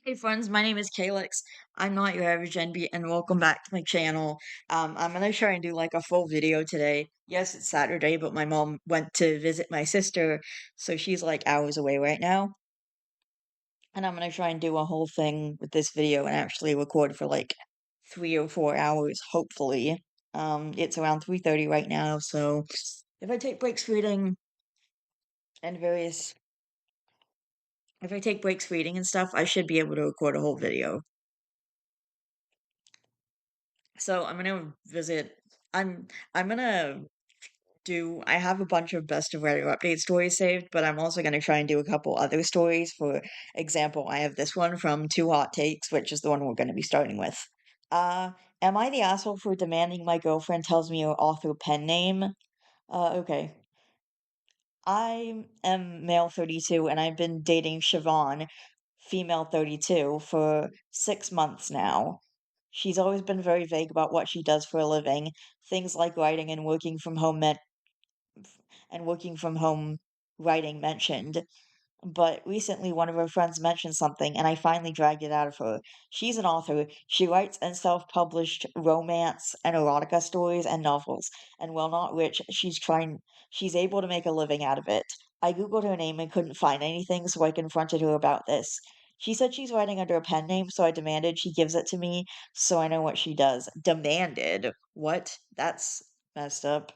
Hey friends, my name is Calyx. I'm not your average NB, and welcome back to my channel. I'm gonna try and do like a full video today. Yes, it's Saturday, but my mom went to visit my sister, so she's like hours away right now. And I'm gonna try and do a whole thing with this video and actually record for like 3 or 4 hours, hopefully. It's around 3:30 right now, so if I take breaks reading and various if I take breaks reading and stuff, I should be able to record a whole video. So I'm gonna visit. I'm gonna do. I have a bunch of best of Reddit update stories saved, but I'm also gonna try and do a couple other stories. For example, I have this one from Two Hot Takes, which is the one we're gonna be starting with. Uh, am I the asshole for demanding my girlfriend tells me her author pen name? Okay. I am male 32 and I've been dating Siobhan, female 32, for 6 months now. She's always been very vague about what she does for a living. Things like writing and working from home writing mentioned. But recently, one of her friends mentioned something, and I finally dragged it out of her. She's an author. She writes and self published romance and erotica stories and novels. And while not rich, she's able to make a living out of it. I Googled her name and couldn't find anything, so I confronted her about this. She said she's writing under a pen name, so I demanded she gives it to me so I know what she does. Demanded? What? That's messed up.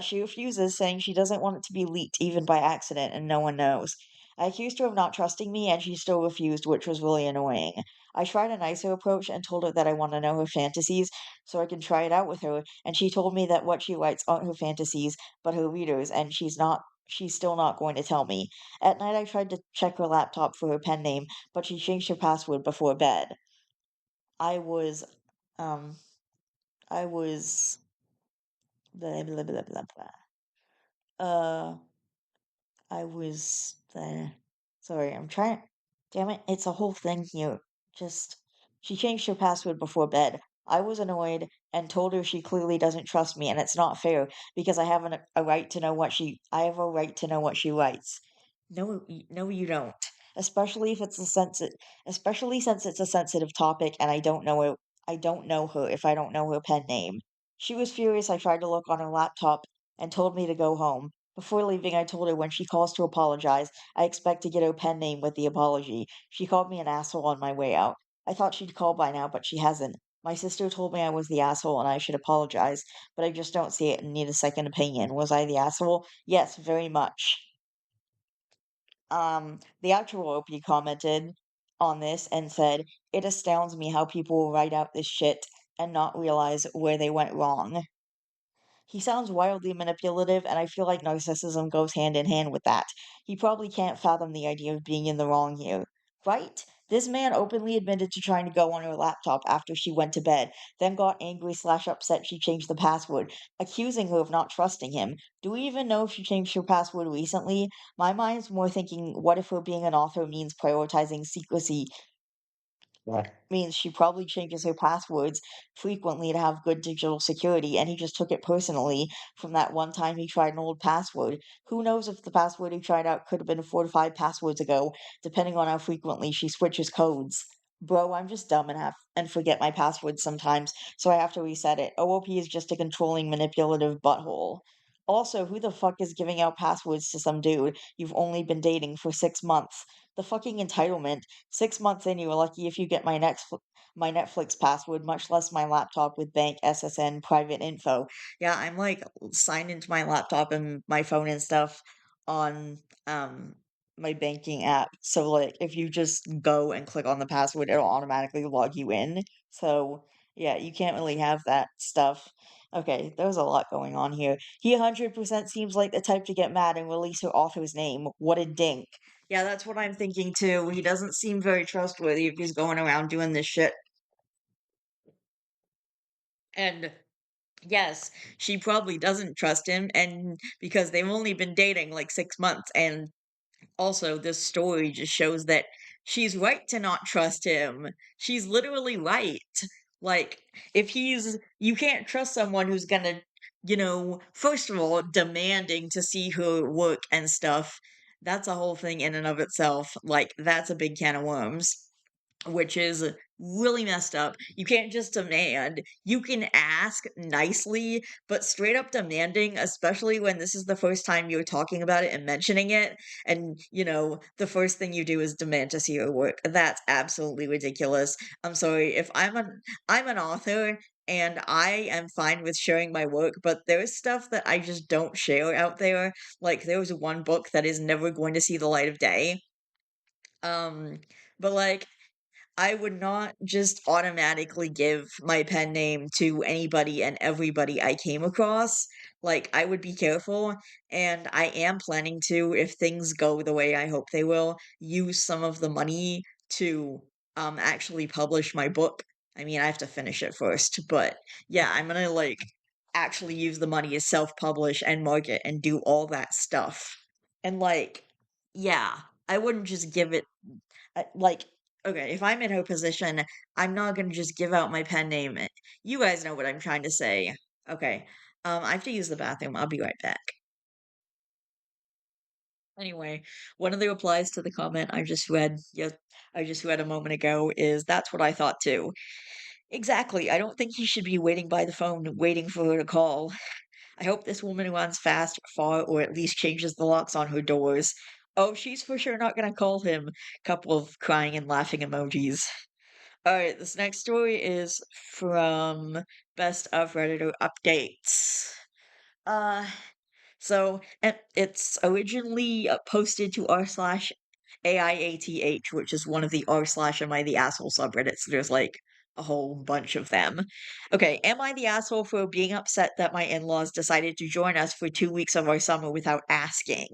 She refuses, saying she doesn't want it to be leaked even by accident and no one knows. I accused her of not trusting me and she still refused, which was really annoying. I tried a nicer approach and told her that I want to know her fantasies so I can try it out with her, and she told me that what she writes aren't her fantasies, but her readers, and she's still not going to tell me. At night I tried to check her laptop for her pen name, but she changed her password before bed. I was um I was blah blah blah blah blah. Uh I was there. Sorry, I'm trying. Damn it, it's a whole thing here. Just. She changed her password before bed. I was annoyed and told her she clearly doesn't trust me and it's not fair because a right to know I have a right to know what she writes. No, no, you don't. Especially if it's a especially since it's a sensitive topic and I don't know her if I don't know her pen name. She was furious I tried to look on her laptop and told me to go home. Before leaving, I told her when she calls to apologize, I expect to get her pen name with the apology. She called me an asshole on my way out. I thought she'd call by now, but she hasn't. My sister told me I was the asshole and I should apologize, but I just don't see it and need a second opinion. Was I the asshole? Yes, very much. The actual OP commented on this and said, "It astounds me how people will write out this shit and not realize where they went wrong." He sounds wildly manipulative, and I feel like narcissism goes hand in hand with that. He probably can't fathom the idea of being in the wrong here. Right? This man openly admitted to trying to go on her laptop after she went to bed, then got angry/upset she changed the password, accusing her of not trusting him. Do we even know if she changed her password recently? My mind's more thinking, what if her being an author means prioritizing secrecy means she probably changes her passwords frequently to have good digital security, and he just took it personally from that one time he tried an old password. Who knows if the password he tried out could have been 4 to 5 passwords ago, depending on how frequently she switches codes. Bro, I'm just dumb and forget my passwords sometimes, so I have to reset it. OOP is just a controlling, manipulative butthole. Also, who the fuck is giving out passwords to some dude you've only been dating for 6 months? The fucking entitlement. 6 months in, you are lucky if you get my Netflix password, much less my laptop with bank SSN private info. Yeah, I'm like signed into my laptop and my phone and stuff on my banking app. So like if you just go and click on the password, it'll automatically log you in. So yeah, you can't really have that stuff. Okay, there's a lot going on here. He 100% seems like the type to get mad and release her author's name. What a dink. Yeah, that's what I'm thinking too. He doesn't seem very trustworthy if he's going around doing this shit. And yes, she probably doesn't trust him, and because they've only been dating like 6 months, and also this story just shows that she's right to not trust him. She's literally right. Like, if you can't trust someone who's gonna, first of all, demanding to see her work and stuff. That's a whole thing in and of itself. Like, that's a big can of worms. which is really messed up. You can't just demand. You can ask nicely, but straight up demanding, especially when this is the first time you're talking about it and mentioning it, and the first thing you do is demand to see your work. That's absolutely ridiculous. I'm sorry if I'm an author and I am fine with sharing my work, but there's stuff that I just don't share out there. Like there was one book that is never going to see the light of day. Um, but like I would not just automatically give my pen name to anybody and everybody I came across. Like, I would be careful, and I am planning to, if things go the way I hope they will, use some of the money to actually publish my book. I mean, I have to finish it first, but yeah, I'm gonna actually use the money to self-publish and market and do all that stuff. And yeah, I wouldn't just give it like, okay, if I'm in her position, I'm not gonna just give out my pen name. You guys know what I'm trying to say. Okay. I have to use the bathroom. I'll be right back. Anyway, one of the replies to the comment I just read a moment ago is that's what I thought too. Exactly. I don't think he should be waiting by the phone, waiting for her to call. I hope this woman runs fast, far, or at least changes the locks on her doors. Oh, she's for sure not gonna call him. Couple of crying and laughing emojis. Alright, this next story is from Best of Redditor Updates. Uh, it's originally posted to r slash AIATH, which is one of the r slash am I the asshole subreddits. There's like a whole bunch of them. Okay, am I the asshole for being upset that my in-laws decided to join us for 2 weeks of our summer without asking?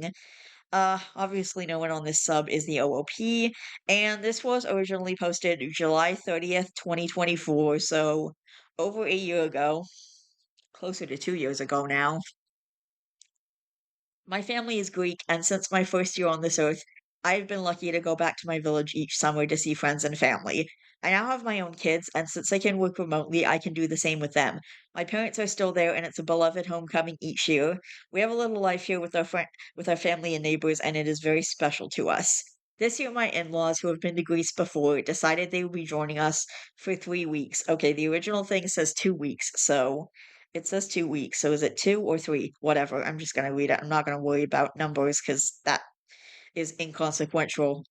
Obviously no one on this sub is the OOP, and this was originally posted July 30th, 2024, so over a year ago, closer to 2 years ago now. My family is Greek, and since my first year on this earth, I've been lucky to go back to my village each summer to see friends and family. I now have my own kids, and since I can work remotely, I can do the same with them. My parents are still there, and it's a beloved homecoming each year. We have a little life here with our family and neighbors, and it is very special to us. This year, my in-laws, who have been to Greece before, decided they would be joining us for 3 weeks. Okay, the original thing says 2 weeks, so it says 2 weeks, so is it 2 or 3? Whatever, I'm just gonna read it. I'm not gonna worry about numbers because that is inconsequential.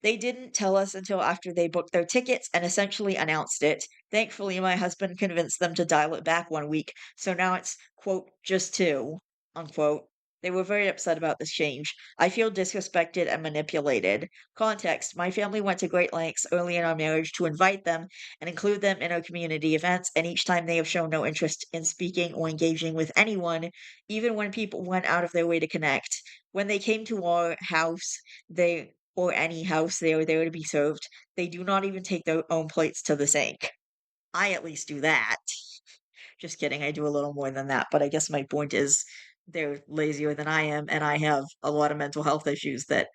They didn't tell us until after they booked their tickets and essentially announced it. Thankfully, my husband convinced them to dial it back 1 week, so now it's, quote, just two, unquote. They were very upset about this change. I feel disrespected and manipulated. Context: my family went to great lengths early in our marriage to invite them and include them in our community events, and each time they have shown no interest in speaking or engaging with anyone, even when people went out of their way to connect. When they came to our house, they or any house they are there to be served, they do not even take their own plates to the sink. I at least do that. Just kidding, I do a little more than that, but I guess my point is they're lazier than I am, and I have a lot of mental health issues that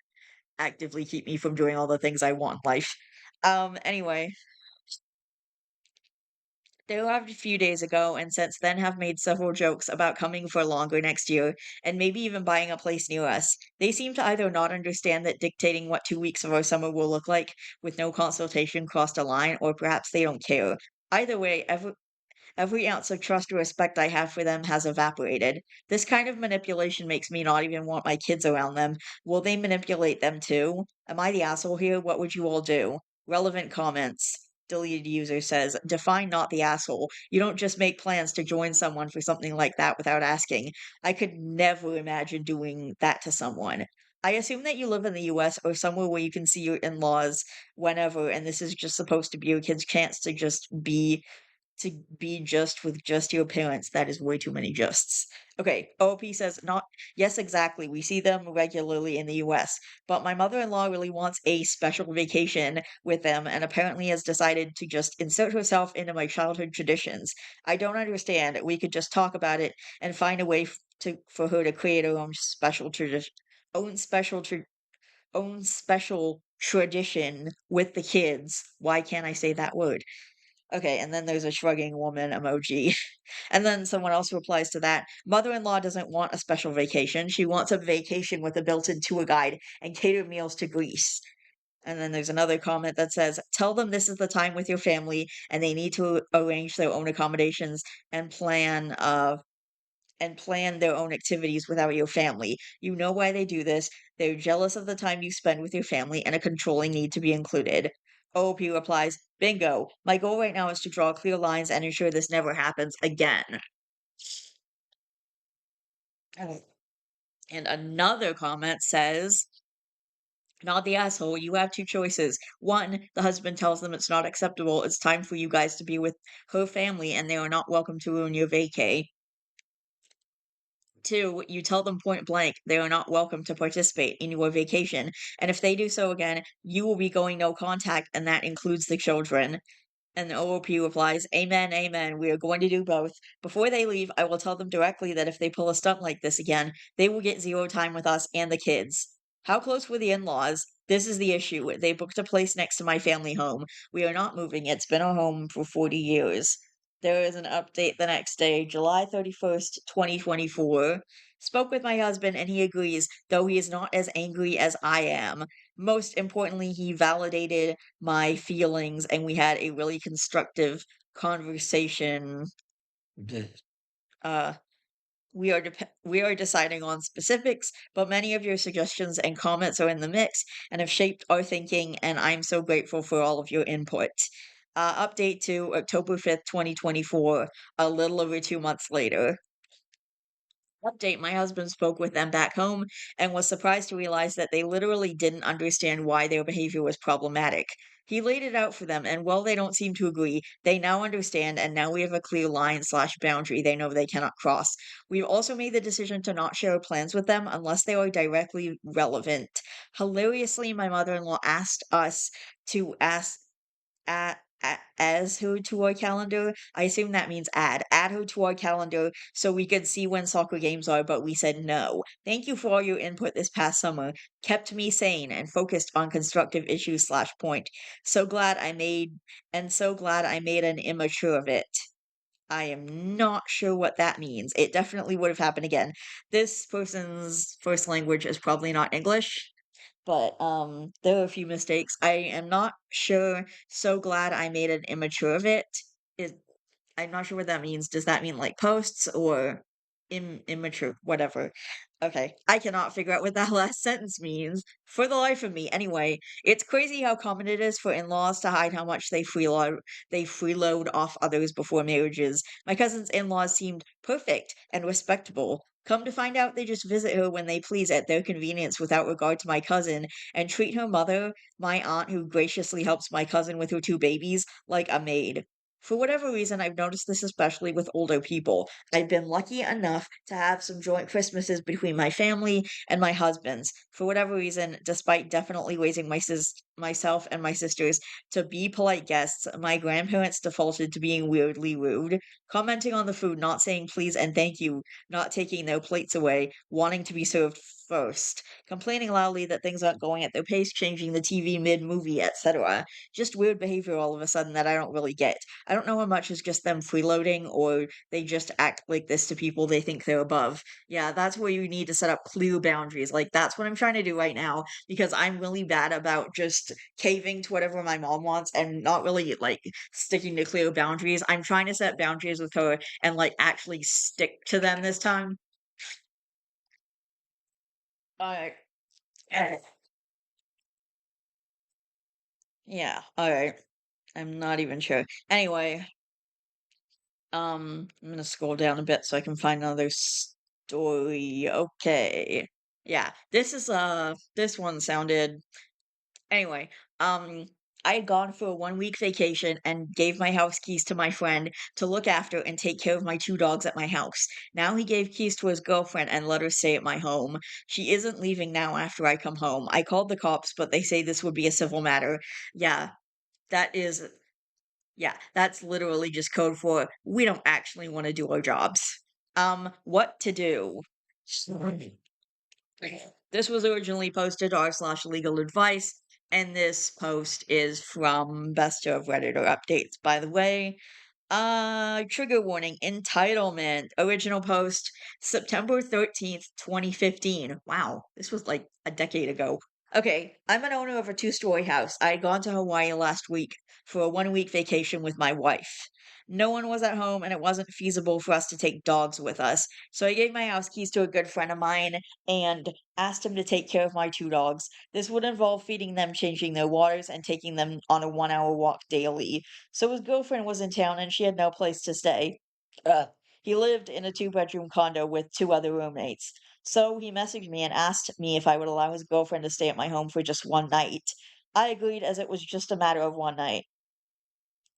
actively keep me from doing all the things I want in life. Anyway, they arrived a few days ago and since then have made several jokes about coming for longer next year and maybe even buying a place near us. They seem to either not understand that dictating what 2 weeks of our summer will look like with no consultation crossed a line, or perhaps they don't care. Either way, every ounce of trust or respect I have for them has evaporated. This kind of manipulation makes me not even want my kids around them. Will they manipulate them too? Am I the asshole here? What would you all do? Relevant comments. Deleted user says, define not the asshole. You don't just make plans to join someone for something like that without asking. I could never imagine doing that to someone. I assume that you live in the US or somewhere where you can see your in laws whenever, and this is just supposed to be your kid's chance to be just with just your parents. That is way too many justs. Okay, OP says not yes, exactly. We see them regularly in the US, but my mother-in-law really wants a special vacation with them and apparently has decided to just insert herself into my childhood traditions. I don't understand. We could just talk about it and find a way for her to create her own special tradition, own special tra- own special tradition with the kids. Why can't I say that word? Okay, and then there's a shrugging woman emoji. And then someone else replies to that. Mother-in-law doesn't want a special vacation. She wants a vacation with a built-in tour guide and catered meals to Greece. And then there's another comment that says, "Tell them this is the time with your family and they need to arrange their own accommodations and plan their own activities without your family. You know why they do this. They're jealous of the time you spend with your family and a controlling need to be included." OP replies, "Bingo. My goal right now is to draw clear lines and ensure this never happens again." Oh. And another comment says, "Not the asshole. You have two choices. One, the husband tells them it's not acceptable. It's time for you guys to be with her family and they are not welcome to ruin your vacay. Two, you tell them point blank they are not welcome to participate in your vacation. And if they do so again, you will be going no contact, and that includes the children." And the OOP replies, "Amen, amen. We are going to do both. Before they leave, I will tell them directly that if they pull a stunt like this again, they will get zero time with us and the kids." How close were the in laws? This is the issue. They booked a place next to my family home. We are not moving. It's been our home for 40 years. There is an update the next day, July 31st, 2024. "Spoke with my husband and he agrees, though he is not as angry as I am. Most importantly, he validated my feelings and we had a really constructive conversation. Bleh. Uh, we are deciding on specifics, but many of your suggestions and comments are in the mix and have shaped our thinking, and I'm so grateful for all of your input." Update to October 5th, 2024, a little over 2 months later. Update: my husband spoke with them back home and was surprised to realize that they literally didn't understand why their behavior was problematic. He laid it out for them, and while they don't seem to agree, they now understand, and now we have a clear line/boundary they know they cannot cross. We've also made the decision to not share plans with them unless they are directly relevant. Hilariously, my mother-in-law asked us to as her to our calendar. I assume that means add her to our calendar so we could see when soccer games are, but we said no. Thank you for all your input this past summer. Kept me sane and focused on constructive issues/point. So glad I made so glad I made an immature of it. I am not sure what that means. It definitely would have happened again. This person's first language is probably not English, but, there were a few mistakes. I am not sure. "So glad I made an immature of it." Is I'm not sure what that means. Does that mean, like, posts or immature? Whatever. Okay, I cannot figure out what that last sentence means for the life of me. Anyway, it's crazy how common it is for in-laws to hide how much they freeload off others before marriages. My cousin's in-laws seemed perfect and respectable. Come to find out, they just visit her when they please at their convenience without regard to my cousin, and treat her mother, my aunt who graciously helps my cousin with her two babies, like a maid. For whatever reason, I've noticed this especially with older people. I've been lucky enough to have some joint Christmases between my family and my husband's. For whatever reason, despite definitely raising myself and my sisters to be polite guests, my grandparents defaulted to being weirdly rude, commenting on the food, not saying please and thank you, not taking their plates away, wanting to be served first, complaining loudly that things aren't going at their pace, changing the TV mid-movie, etc. Just weird behavior all of a sudden that I don't really get. I don't know how much is just them freeloading or they just act like this to people they think they're above. Yeah, that's where you need to set up clear boundaries. Like, that's what I'm trying to do right now because I'm really bad about just caving to whatever my mom wants and not really like sticking to clear boundaries. I'm trying to set boundaries with her and like actually stick to them this time. Alright. Yeah, alright. I'm not even sure. Anyway, I'm gonna scroll down a bit so I can find another story. Okay. Yeah, this one sounded anyway, um, I had gone for a 1 week vacation and gave my house keys to my friend to look after and take care of my two dogs at my house. Now he gave keys to his girlfriend and let her stay at my home. She isn't leaving now after I come home. I called the cops, but they say this would be a civil matter. Yeah, that is yeah, that's literally just code for we don't actually want to do our jobs. What to do? This was originally posted r/legal advice, and this post is from Best of Redditor updates, by the way. Trigger warning, entitlement. Original post, September 13th, 2015. Wow, this was like a decade ago. Okay, I'm an owner of a two-story house. I had gone to Hawaii last week for a 1-week vacation with my wife. No one was at home, and it wasn't feasible for us to take dogs with us. So I gave my house keys to a good friend of mine and asked him to take care of my two dogs. This would involve feeding them, changing their waters, and taking them on a 1-hour walk daily. So his girlfriend was in town, and she had no place to stay. Uh, he lived in a two-bedroom condo with two other roommates. So he messaged me and asked me if I would allow his girlfriend to stay at my home for just one night. I agreed as it was just a matter of one night.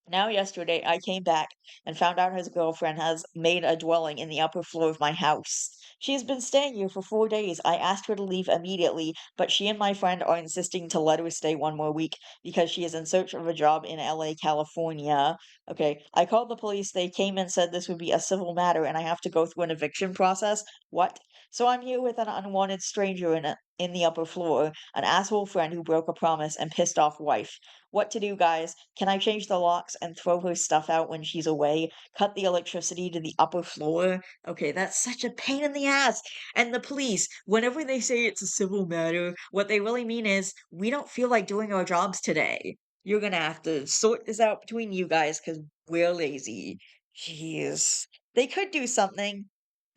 Now, yesterday, I came back and found out his girlfriend has made a dwelling in the upper floor of my house. She has been staying here for 4 days. I asked her to leave immediately, but she and my friend are insisting to let her stay one more week because she is in search of a job in LA, California. Okay, I called the police. They came and said this would be a civil matter and I have to go through an eviction process. What? So I'm here with an unwanted stranger in the upper floor, an asshole friend who broke a promise and pissed off wife. What to do, guys? Can I change the locks and throw her stuff out when she's away? Cut the electricity to the upper floor? Okay, that's such a pain in the ass. And the police, whenever they say it's a civil matter, what they really mean is we don't feel like doing our jobs today. You're gonna have to sort this out between you guys because we're lazy. Jeez. They could do something.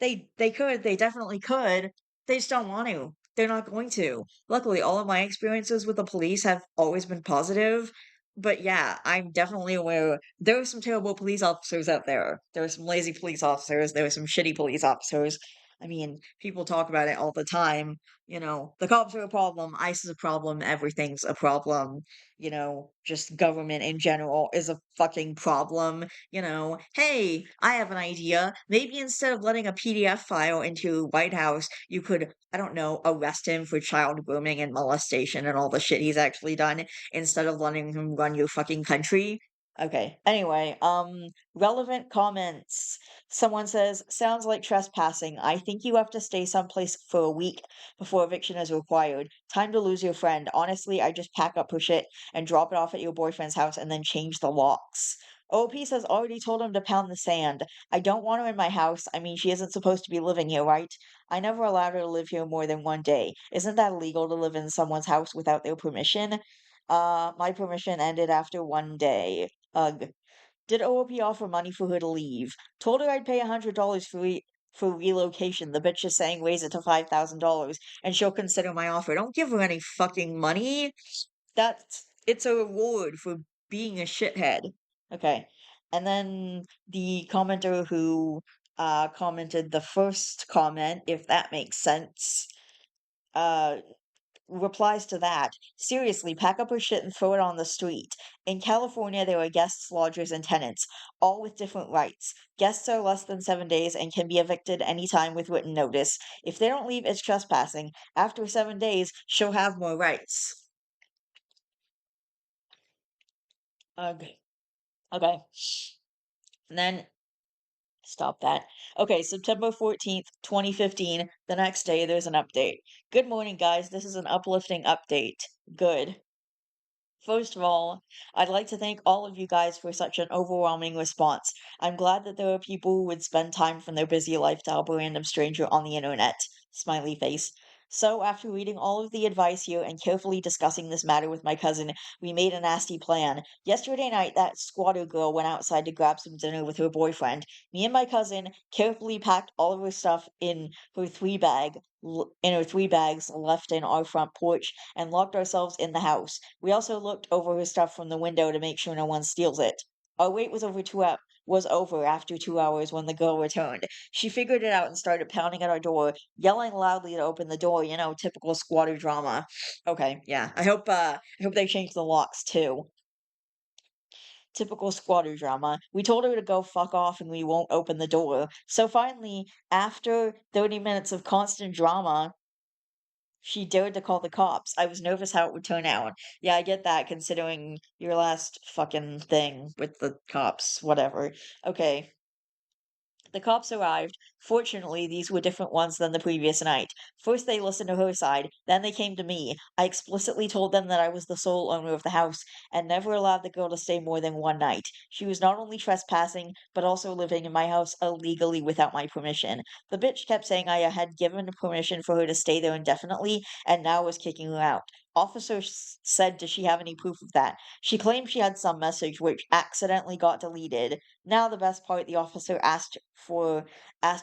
They could, they definitely could. They just don't want to. They're not going to. Luckily, all of my experiences with the police have always been positive. But yeah, I'm definitely aware there are some terrible police officers out there. There are some lazy police officers. There are some shitty police officers. I mean, people talk about it all the time. The cops are a problem, ICE is a problem, everything's a problem. Just government in general is a fucking problem. Hey, I have an idea. Maybe instead of letting a PDF file into White House, you could, I don't know, arrest him for child grooming and molestation and all the shit he's actually done instead of letting him run your fucking country. Okay. Anyway, relevant comments. Someone says, sounds like trespassing. I think you have to stay someplace for a week before eviction is required. Time to lose your friend. Honestly, I just pack up her shit and drop it off at your boyfriend's house and then change the locks. OP says already told him to pound the sand. I don't want her in my house. I mean, she isn't supposed to be living here, right? I never allowed her to live here more than one day. Isn't that illegal to live in someone's house without their permission? My permission ended after one day. Ugh. Did OOP offer money for her to leave? Told her I'd pay $100 for relocation. The bitch is saying raise it to $5,000 and she'll consider my offer. Don't give her any fucking money. It's a reward for being a shithead. Okay. And then the commenter who commented the first comment, if that makes sense, uh replies to that. Seriously, pack up her shit and throw it on the street. In California, there are guests, lodgers, and tenants, all with different rights. Guests are less than 7 days and can be evicted anytime with written notice. If they don't leave, it's trespassing. After 7 days, she'll have more rights. Okay. Okay. And then stop that. Okay, September 14th, 2015. The next day, there's an update. Good morning, guys. This is an uplifting update. Good. First of all, I'd like to thank all of you guys for such an overwhelming response. I'm glad that there are people who would spend time from their busy life to help a random stranger on the internet. Smiley face. So, after reading all of the advice here and carefully discussing this matter with my cousin, we made a nasty plan. Yesterday night, that squatter girl went outside to grab some dinner with her boyfriend. Me and my cousin carefully packed all of her stuff in her 3 bags left in our front porch, and locked ourselves in the house. We also looked over her stuff from the window to make sure no one steals it. Our wait was over after 2 hours when the girl returned. She figured it out and started pounding at our door, yelling loudly to open the door. Typical squatter drama. Okay, yeah. I hope they change the locks too. Typical squatter drama. We told her to go fuck off and we won't open the door. So finally, after 30 minutes of constant drama, she dared to call the cops. I was nervous how it would turn out. Yeah, I get that considering your last fucking thing with the cops. Whatever. Okay. The cops arrived. Fortunately, these were different ones than the previous night. First, they listened to her side, then they came to me. I explicitly told them that I was the sole owner of the house and never allowed the girl to stay more than one night. She was not only trespassing, but also living in my house illegally without my permission. The bitch kept saying I had given permission for her to stay there indefinitely and now was kicking her out. Said, "Does she have any proof of that?" She claimed she had some message which accidentally got deleted. Now the best part, the officer asked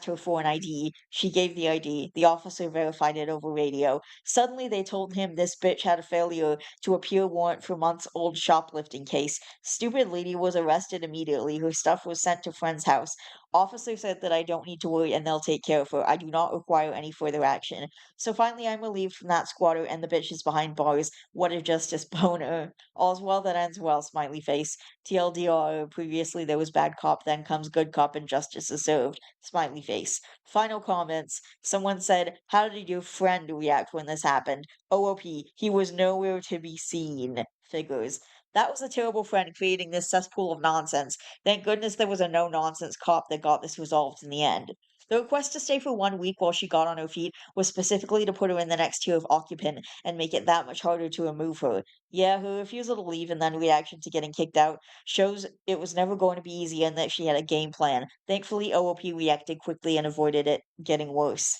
her for an ID. She gave the ID. The officer verified it over radio. Suddenly they told him this bitch had a failure to appear warrant for months old shoplifting case. Stupid lady was arrested immediately. Her stuff was sent to friend's house. Officer said that I don't need to worry and they'll take care of her. I do not require any further action. So finally, I'm relieved from that squatter and the bitches behind bars. What a justice boner. All's well that ends well, smiley face. TLDR, previously there was bad cop, then comes good cop and justice is served. Smiley face. Final comments. Someone said, "How did your friend react when this happened?" OOP, he was nowhere to be seen. Figures. That was a terrible friend creating this cesspool of nonsense. Thank goodness there was a no nonsense cop that got this resolved in the end. The request to stay for 1 week while she got on her feet was specifically to put her in the next tier of occupant and make it that much harder to remove her. Yeah, her refusal to leave and then reaction to getting kicked out shows it was never going to be easy and that she had a game plan. Thankfully, OOP reacted quickly and avoided it getting worse.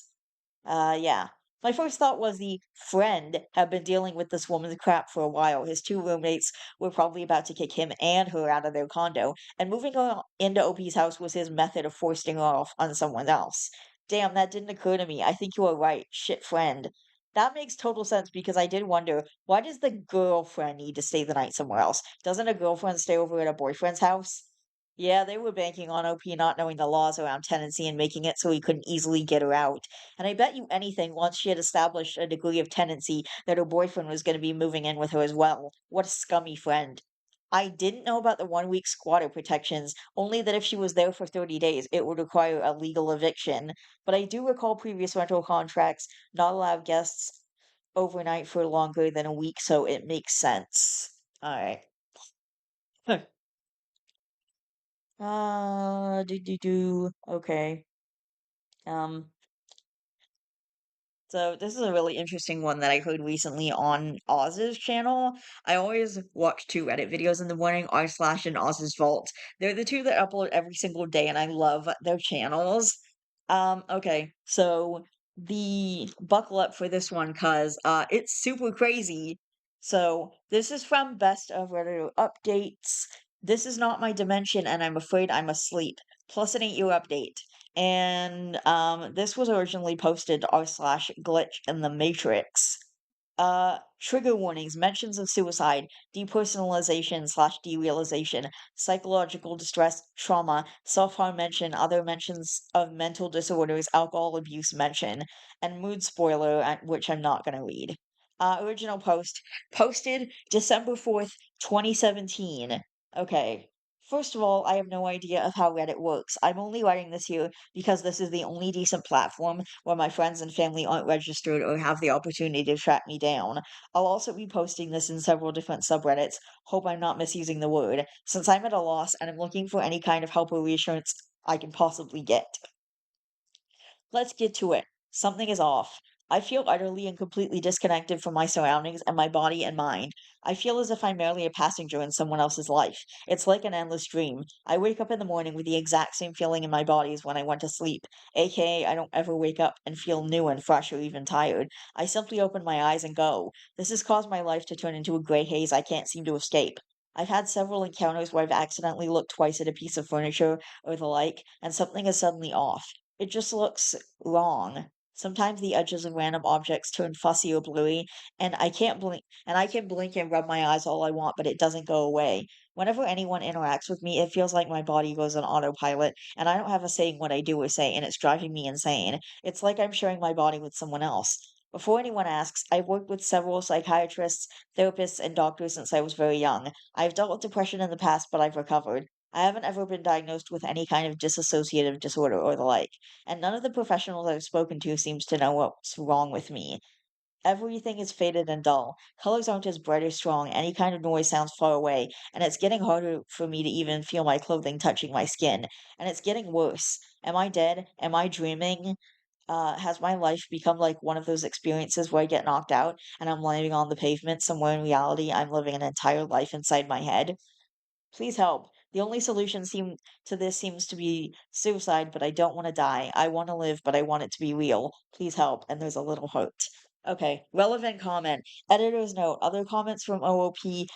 Yeah. My first thought was the friend had been dealing with this woman's crap for a while. His two roommates were probably about to kick him and her out of their condo, and moving her into OP's house was his method of forcing her off on someone else. Damn, that didn't occur to me. I think you are right. Shit, friend. That makes total sense because I did wonder, why does the girlfriend need to stay the night somewhere else? Doesn't a girlfriend stay over at a boyfriend's house? Yeah, they were banking on OP not knowing the laws around tenancy and making it so he couldn't easily get her out. And I bet you anything, once she had established a degree of tenancy, that her boyfriend was going to be moving in with her as well. What a scummy friend. I didn't know about the 1 week squatter protections, only that if she was there for 30 days, it would require a legal eviction. But I do recall previous rental contracts not allow guests overnight for longer than a week, so it makes sense. Alright. Okay. Um, so this is a really interesting one that I heard recently on Oz's channel. I always watch two Reddit videos in the morning, r slash and Oz's Vault. They're the two that upload every single day, and I love their channels. Okay, so the buckle up for this one, cause it's super crazy. So this is from Best of Reddit Updates. This is not my dimension, and I'm afraid I'm asleep. Plus an 8-year update. And this was originally posted r slash glitch in the Matrix. Trigger warnings, mentions of suicide, depersonalization slash derealization, psychological distress, trauma, self-harm mention, other mentions of mental disorders, alcohol abuse mention, and mood spoiler, which I'm not going to read. Original post, posted December 4th, 2017. Okay. First of all, I have no idea of how Reddit works. I'm only writing this here because this is the only decent platform where my friends and family aren't registered or have the opportunity to track me down. I'll also be posting this in several different subreddits. Hope I'm not misusing the word, since I'm at a loss and I'm looking for any kind of help or reassurance I can possibly get. Let's get to it. Something is off. I feel utterly and completely disconnected from my surroundings and my body and mind. I feel as if I'm merely a passenger in someone else's life. It's like an endless dream. I wake up in the morning with the exact same feeling in my body as when I went to sleep, aka I don't ever wake up and feel new and fresh or even tired. I simply open my eyes and go. This has caused my life to turn into a gray haze I can't seem to escape. I've had several encounters where I've accidentally looked twice at a piece of furniture or the like, and something is suddenly off. It just looks wrong. Sometimes the edges of random objects turn fussy or bluey, and I can blink and rub my eyes all I want, but it doesn't go away. Whenever anyone interacts with me, it feels like my body goes on autopilot, and I don't have a say in what I do or say, and it's driving me insane. It's like I'm sharing my body with someone else. Before anyone asks, I've worked with several psychiatrists, therapists, and doctors since I was very young. I've dealt with depression in the past, but I've recovered. I haven't ever been diagnosed with any kind of dissociative disorder or the like, and none of the professionals I've spoken to seems to know what's wrong with me. Everything is faded and dull. Colors aren't as bright or strong. Any kind of noise sounds far away, and it's getting harder for me to even feel my clothing touching my skin. And it's getting worse. Am I dead? Am I dreaming? Has my life become like one of those experiences where I get knocked out and I'm landing on the pavement somewhere in reality? I'm living an entire life inside my head. Please help. The only solution to this seems to be suicide, but I don't want to die. I want to live, but I want it to be real. Please help. And there's a little heart. Okay, relevant comment. Editor's note. Other comments from OOP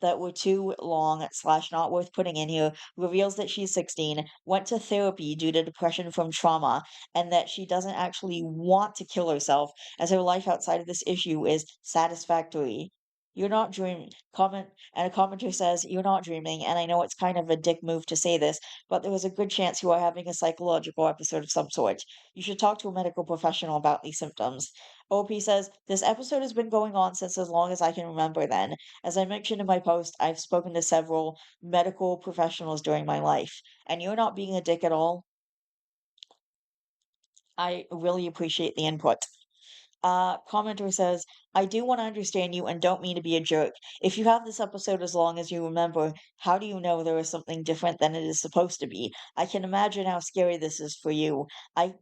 that were too long slash not worth putting in here reveals that she's 16, went to therapy due to depression from trauma, and that she doesn't actually want to kill herself, as her life outside of this issue is satisfactory. You're not dreaming. Comment and a commenter says, "You're not dreaming," and I know it's kind of a dick move to say this, but there is a good chance you are having a psychological episode of some sort. You should talk to a medical professional about these symptoms. OP says, "This episode has been going on since as long as I can remember then. As I mentioned in my post, I've spoken to several medical professionals during my life, and you're not being a dick at all. I really appreciate the input." Commenter says, "I do want to understand you and don't mean to be a jerk. If you have this episode as long as you remember, how do you know there is something different than it is supposed to be? I can imagine how scary this is for you. I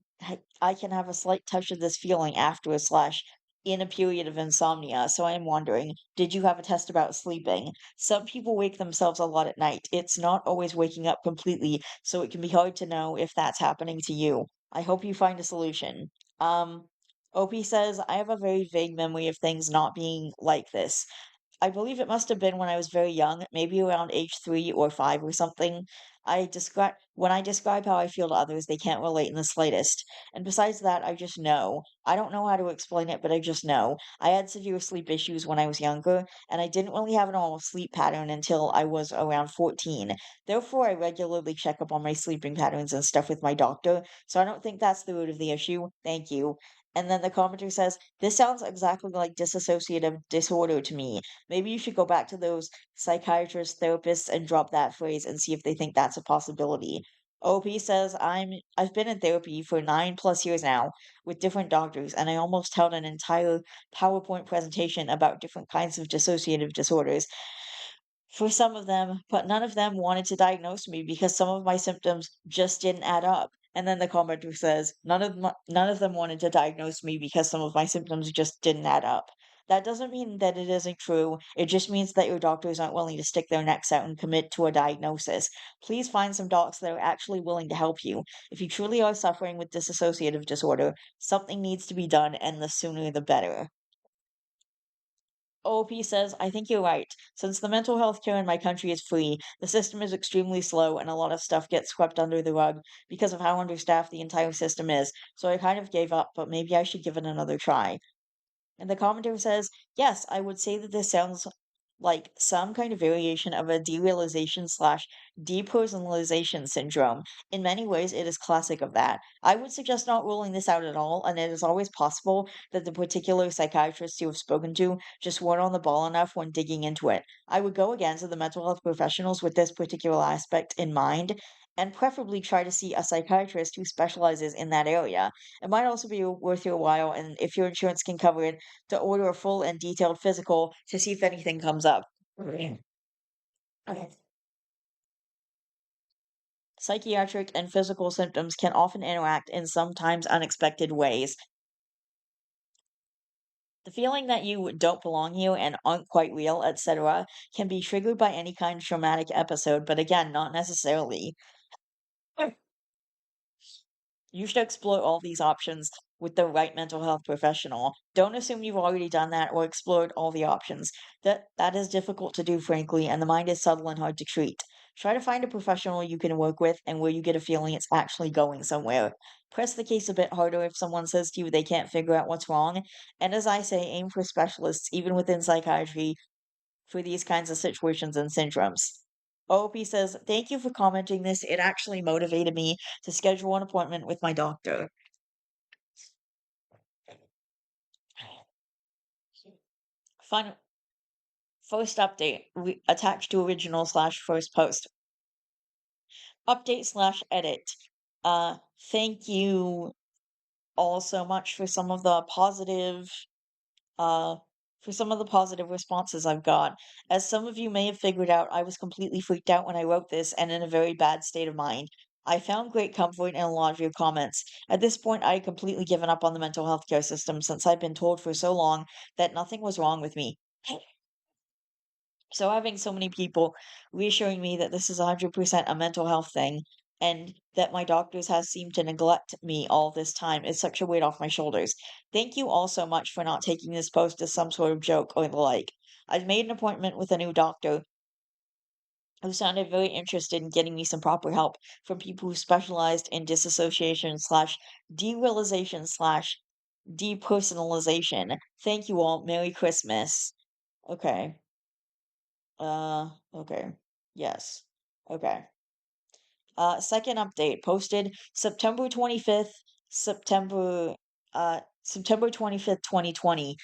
can have a slight touch of this feeling after a slash in a period of insomnia, so I am wondering, did you have a test about sleeping? Some people wake themselves a lot at night. It's not always waking up completely, so it can be hard to know if that's happening to you. I hope you find a solution." OP says, "I have a very vague memory of things not being like this. I believe it must have been when I was very young, maybe around age 3 or 5 or something. When I describe how I feel to others, they can't relate in the slightest. And besides that, I just know. I don't know how to explain it, but I just know. I had severe sleep issues when I was younger, and I didn't really have a normal sleep pattern until I was around 14. Therefore, I regularly check up on my sleeping patterns and stuff with my doctor, so I don't think that's the root of the issue. Thank you." And then the commenter says, "This sounds exactly like dissociative disorder to me. Maybe you should go back to those psychiatrists, therapists, and drop that phrase and see if they think that's a possibility." OP says, I've been in therapy for 9+ years now with different doctors, and I almost held an entire PowerPoint presentation about different kinds of dissociative disorders for some of them, but none of them wanted to diagnose me because some of my symptoms just didn't add up. And then the commenter says, none of them wanted to diagnose me because some of my symptoms just didn't add up. That doesn't mean that it isn't true. It just means that your doctors aren't willing to stick their necks out and commit to a diagnosis. Please find some docs that are actually willing to help you. If you truly are suffering with dissociative disorder, something needs to be done, and the sooner the better. OP says, "I think you're right. Since the mental health care in my country is free, the system is extremely slow and a lot of stuff gets swept under the rug because of how understaffed the entire system is. So I kind of gave up, but maybe I should give it another try." And the commenter says, "Yes, I would say that this sounds like some kind of variation of a derealization slash depersonalization syndrome. In many ways, it is classic of that. I would suggest not ruling this out at all, and it is always possible that the particular psychiatrists you have spoken to just weren't on the ball enough when digging into it. I would go again to the mental health professionals with this particular aspect in mind. And preferably try to see a psychiatrist who specializes in that area. It might also be worth your while, and if your insurance can cover it, to order a full and detailed physical to see if anything comes up. Okay. Psychiatric and physical symptoms can often interact in sometimes unexpected ways. The feeling that you don't belong here and aren't quite real, etc., can be triggered by any kind of traumatic episode, but again, not necessarily. You should explore all these options with the right mental health professional. Don't assume you've already done that or explored all the options. That is difficult to do, frankly, and the mind is subtle and hard to treat. Try to find a professional you can work with and where you get a feeling it's actually going somewhere. Press the case a bit harder if someone says to you they can't figure out what's wrong. And as I say, aim for specialists, even within psychiatry, for these kinds of situations and syndromes. OP says, "Thank you for commenting this. It actually motivated me to schedule an appointment with my doctor." Fun first update attached to original slash first post. Update slash edit. Thank you all so much uh for some of the positive responses I've got. As some of you may have figured out, I was completely freaked out when I wrote this and in a very bad state of mind. I found great comfort in a lot of your comments. At this point, I had completely given up on the mental health care system since I'd been told for so long that nothing was wrong with me. So having so many people reassuring me that this is 100% a mental health thing and that my doctors have seemed to neglect me all this time is such a weight off my shoulders. Thank you all so much for not taking this post as some sort of joke or the like. I've made an appointment with a new doctor who sounded very interested in getting me some proper help from people who specialized in disassociation slash derealization slash depersonalization. Thank you all. Merry Christmas. Okay. Okay. Yes. Okay. Second update posted September 25th, 2020.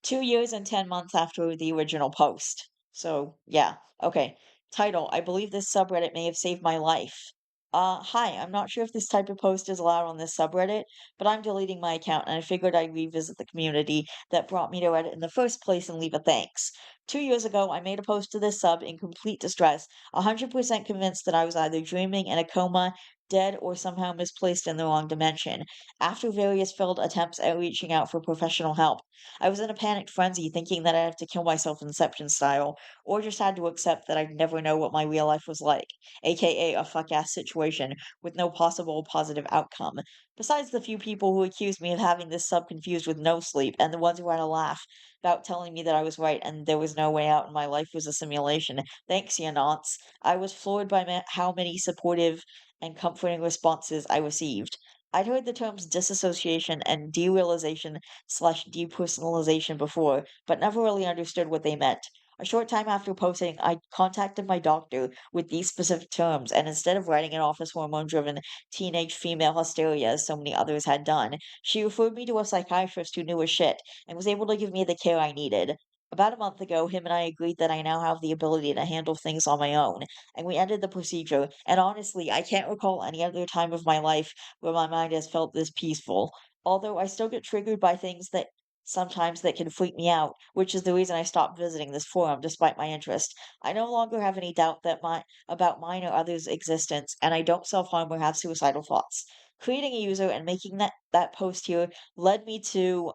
2 years and 10 months after the original post. So, yeah. Okay. Title: I believe this subreddit may have saved my life. Hi, I'm not sure if this type of post is allowed on this subreddit, but I'm deleting my account and I figured I'd revisit the community that brought me to Reddit in the first place and leave a thanks. 2 years ago, I made a post to this sub in complete distress, 100% convinced that I was either dreaming in a coma, dead, or somehow misplaced in the wrong dimension. After various failed attempts at reaching out for professional help, I was in a panicked frenzy, thinking that I'd have to kill myself Inception style, or just had to accept that I'd never know what my real life was like, aka a fuck ass situation with no possible positive outcome. Besides the few people who accused me of having this sub confused with no sleep, and the ones who had a laugh about telling me that I was right and there was no way out and my life was a simulation, thanks, you nonce. I was floored by how many supportive and comforting responses I received. I'd heard the terms disassociation and derealization slash depersonalization before, but never really understood what they meant. A short time after posting, I contacted my doctor with these specific terms, and instead of writing it off as hormone driven teenage female hysteria as so many others had done, she referred me to a psychiatrist who knew her shit and was able to give me the care I needed. About a month ago, him and I agreed that I now have the ability to handle things on my own, and we ended the procedure. And honestly, I can't recall any other time of my life where my mind has felt this peaceful. Although I still get triggered by things that sometimes that can freak me out, which is the reason I stopped visiting this forum despite my interest. I no longer have any doubt that my about mine or others' existence, and I don't self-harm or have suicidal thoughts. Creating a user and making that post here led me to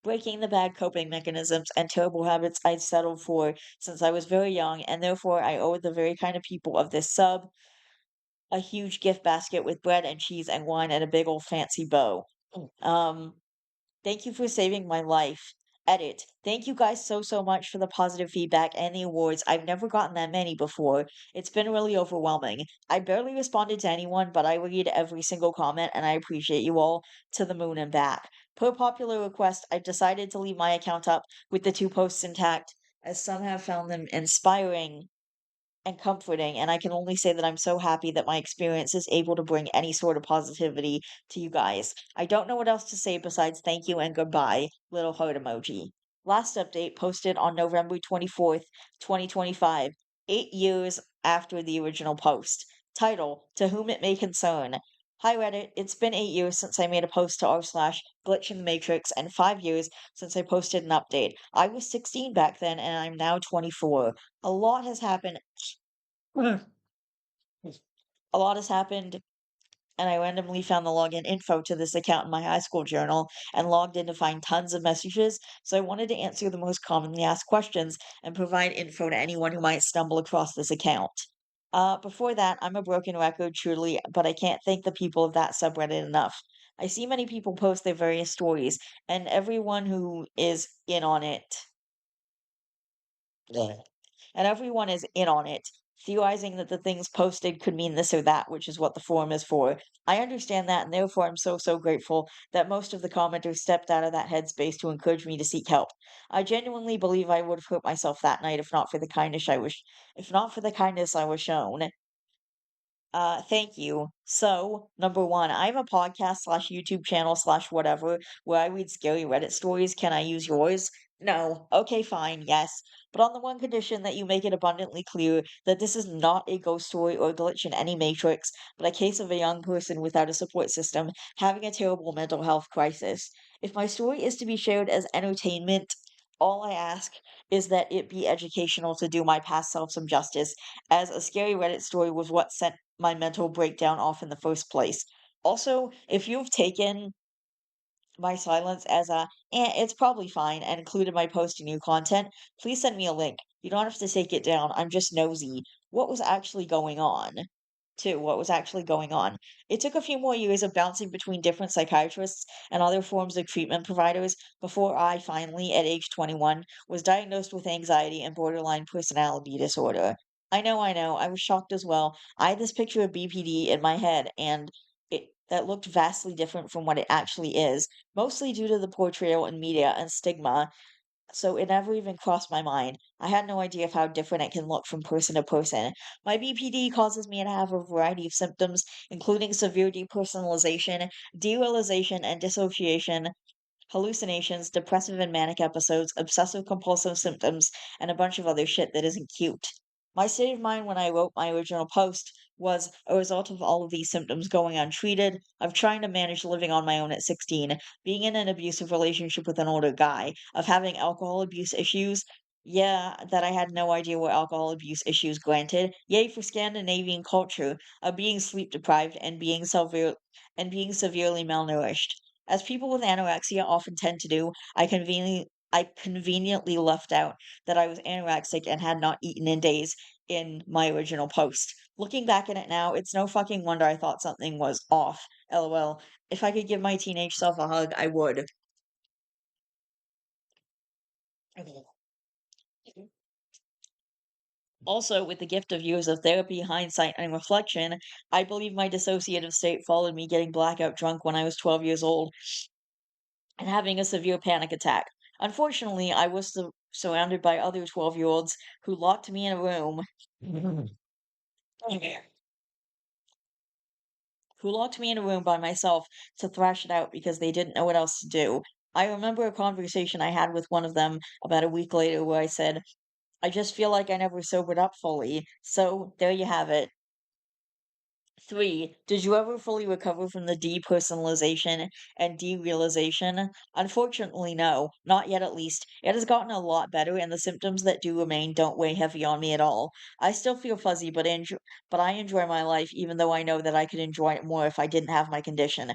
breaking the bad coping mechanisms and terrible habits I'd settled for since I was very young, and therefore I owe the very kind of people of this sub a huge gift basket with bread and cheese and wine and a big old fancy bow. Um, Thank you for saving my life. Edit. Thank you guys so much for the positive feedback and the awards. I've never gotten that many before. It's been really overwhelming. I barely responded to anyone, but I read every single comment and I appreciate you all to the moon and back. Per popular request, I've decided to leave my account up with the two posts intact, as some have found them inspiring and comforting, and I can only say that I'm so happy that my experience is able to bring any sort of positivity to you guys. I don't know what else to say besides thank you and goodbye, little heart emoji. Last update posted on November 24th, 2025, 8 years after the original post. Title: To Whom It May Concern. Hi Reddit, it's been 8 years since I made a post to r slash glitch in the matrix and 5 years since I posted an update. I was 16 back then and I'm now 24. A lot has happened. A lot has happened, and I randomly found the login info to this account in my high school journal and logged in to find tons of messages. So I wanted to answer the most commonly asked questions and provide info to anyone who might stumble across this account. Before that, I'm a broken record, truly, but I can't thank the people of that subreddit enough. I see many people post their various stories, and everyone who is in on it and everyone is in on it, theorizing that the things posted could mean this or that, which is what the forum is for. I understand that, and therefore I'm so grateful that most of the commenters stepped out of that headspace to encourage me to seek help. I genuinely believe I would have hurt myself that night if not for the kindness I was shown. Thank you. So, number one, I have a podcast slash YouTube channel slash whatever where I read scary Reddit stories. Can I use yours? No. Okay, fine, yes. But on the one condition that you make it abundantly clear that this is not a ghost story or glitch in any matrix, but a case of a young person without a support system having a terrible mental health crisis. If my story is to be shared as entertainment, all I ask is that it be educational to do my past self some justice, as a scary Reddit story was what sent my mental breakdown off in the first place. Also, if you've taken my silence as a, it's probably fine and included my post in new content, please send me a link. You don't have to take it down. I'm just nosy. What was actually going on? Too, what was actually going on. It took a few more years of bouncing between different psychiatrists and other forms of treatment providers before I finally, at age 21, was diagnosed with anxiety and borderline personality disorder. I know, I was shocked as well. I had this picture of BPD in my head, and that looked vastly different from what it actually is, mostly due to the portrayal in media and stigma, so it never even crossed my mind. I had no idea of how different it can look from person to person. My BPD causes me to have a variety of symptoms, including severe depersonalization, derealization, and dissociation, hallucinations, depressive and manic episodes, obsessive compulsive symptoms, and a bunch of other shit that isn't cute. My state of mind when I wrote my original post was a result of all of these symptoms going untreated, of trying to manage living on my own at 16, being in an abusive relationship with an older guy, of having alcohol abuse issues. Yeah, that I had no idea what alcohol abuse issues granted. Yay for Scandinavian culture, of being sleep deprived and being severely malnourished. As people with anorexia often tend to do, I conveniently left out that I was anorexic and had not eaten in days in my original post. Looking back at it now, it's no fucking wonder I thought something was off. LOL. If I could give my teenage self a hug, I would. Also, with the gift of years of therapy, hindsight, and reflection, I believe my dissociative state followed me getting blackout drunk when I was 12 years old and having a severe panic attack. Unfortunately, I was surrounded by other 12-year-olds who locked me in a room by myself to thrash it out because they didn't know what else to do. I remember a conversation I had with one of them about a week later where I said, I just feel like I never sobered up fully. So there you have it. 3. Did you ever fully recover from the depersonalization and derealization? Unfortunately, no. Not yet, at least. It has gotten a lot better, and the symptoms that do remain don't weigh heavy on me at all. I still feel fuzzy, but I enjoy my life, even though I know that I could enjoy it more if I didn't have my condition.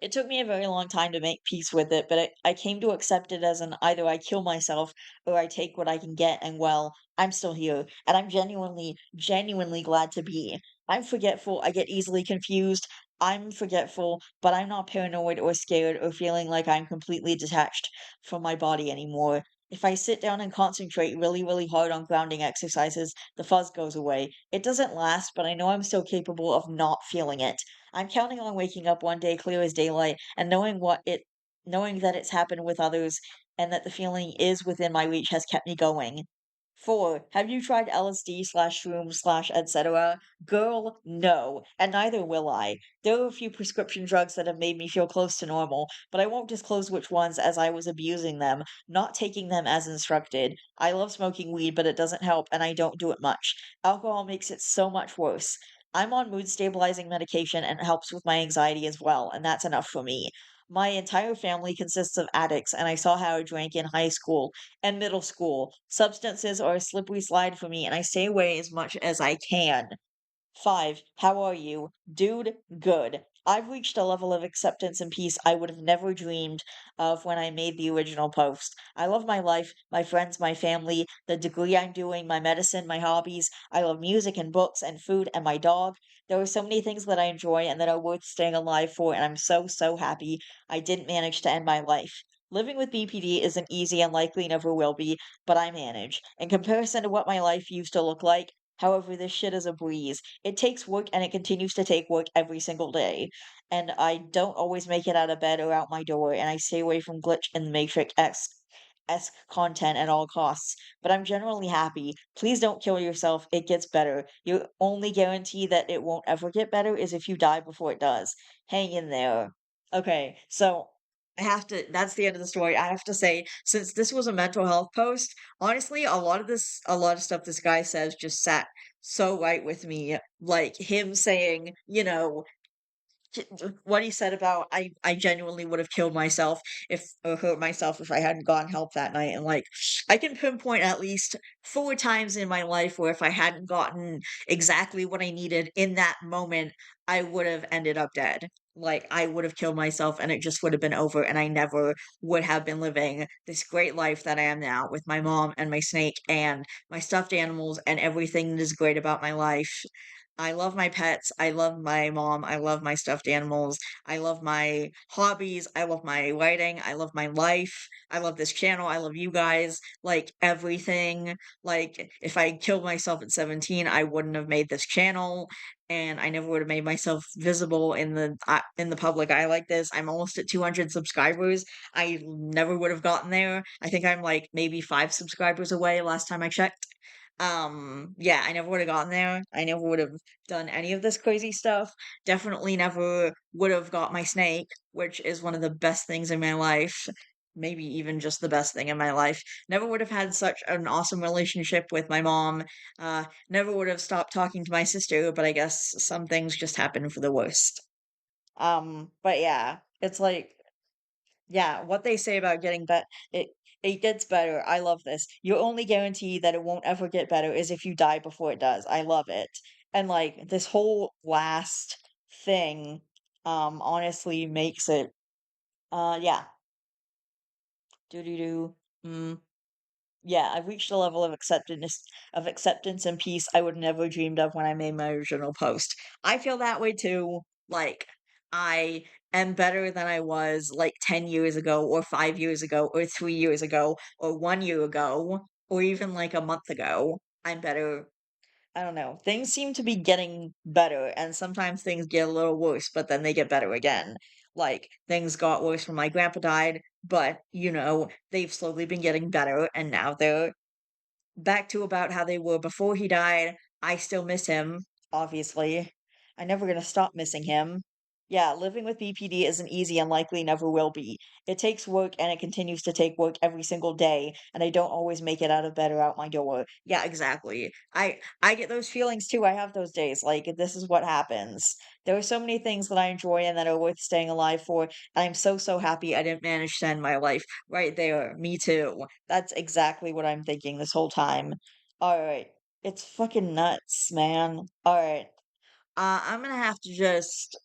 It took me a very long time to make peace with it, but I came to accept it as an either I kill myself or I take what I can get, and well, I'm still here, and I'm genuinely glad to be. I'm forgetful, I get easily confused. I'm forgetful, but I'm not paranoid or scared or feeling like I'm completely detached from my body anymore. If I sit down and concentrate really, really hard on grounding exercises, the fuzz goes away. It doesn't last, but I know I'm still capable of not feeling it. I'm counting on waking up one day clear as daylight and knowing that it's happened with others and that the feeling is within my reach has kept me going. 4. Have you tried LSD slash shrooms slash etc.? Girl, no, and neither will I. There are a few prescription drugs that have made me feel close to normal, but I won't disclose which ones as I was abusing them, not taking them as instructed. I love smoking weed, but it doesn't help, and I don't do it much. Alcohol makes it so much worse. I'm on mood stabilizing medication and it helps with my anxiety as well, and that's enough for me. My entire family consists of addicts, and I saw how I drank in high school and middle school. Substances are a slippery slide for me, and I stay away as much as I can. 5. How are you? Dude, good. I've reached a level of acceptance and peace I would have never dreamed of when I made the original post. I love my life, my friends, my family, the degree I'm doing, my medicine, my hobbies. I love music and books and food and my dog. There are so many things that I enjoy and that are worth staying alive for, and I'm so, so happy I didn't manage to end my life. Living with BPD isn't easy and likely never will be, but I manage. In comparison to what my life used to look like, however, this shit is a breeze. It takes work and it continues to take work every single day. And I don't always make it out of bed or out my door, and I stay away from glitch and Matrix esque content at all costs. But I'm generally happy. Please don't kill yourself. It gets better. Your only guarantee that it won't ever get better is if you die before it does. Hang in there. Okay, so that's the end of the story. I have to say, since this was a mental health post, honestly, a lot of stuff this guy says just sat so right with me. Like him saying, what he said about I genuinely would have killed myself if or hurt myself if I hadn't gotten help that night. And like I can pinpoint at least 4 times in my life where if I hadn't gotten exactly what I needed in that moment, I would have ended up dead. like I would have killed myself and it just would have been over and I never would have been living this great life that I am now with my mom and my snake and my stuffed animals and everything that is great about my life. I love my pets. I love my mom. I love my stuffed animals. I love my hobbies. I love my writing. I love my life. I love this channel. I love you guys. Like everything. Like if I killed myself at 17, I wouldn't have made this channel and I never would have made myself visible in the public eye like this. I'm almost at 200 subscribers. I never would have gotten there. I think I'm like maybe 5 subscribers away last time I checked. Yeah, I never would have gotten there. I never would have done any of this crazy stuff. Definitely never would have got my snake, which is one of the best things in my life. Maybe even just the best thing in my life. Never would have had such an awesome relationship with my mom. Never would have stopped talking to my sister, but I guess some things just happen for the worst. But yeah, it's like yeah, what they say about getting it it gets better. I love this. Your only guarantee that it won't ever get better is if you die before it does. I love it. And like this whole last thing honestly makes it yeah. Do do do. Mm. Yeah, I've reached a level of acceptance and peace I would never dreamed of when I made my original post. I feel that way too. Like I am better than I was like 10 years ago or 5 years ago or 3 years ago or 1 year ago or even like a month ago. I'm better. I don't know. Things seem to be getting better and sometimes things get a little worse, but then they get better again. Like things got worse when my grandpa died, but they've slowly been getting better and now they're back to about how they were before he died. I still miss him, obviously. I'm never gonna stop missing him. Yeah, living with BPD isn't easy and likely never will be. It takes work and it continues to take work every single day, and I don't always make it out of bed or out my door. Yeah, exactly. I get those feelings too. I have those days. Like this is what happens. There are so many things that I enjoy and that are worth staying alive for, and I'm so happy I didn't manage to end my life right there. Me too. That's exactly what I'm thinking this whole time. Alright. It's fucking nuts, man. Alright. I'm gonna have to just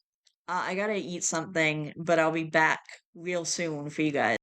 I gotta eat something, but I'll be back real soon for you guys.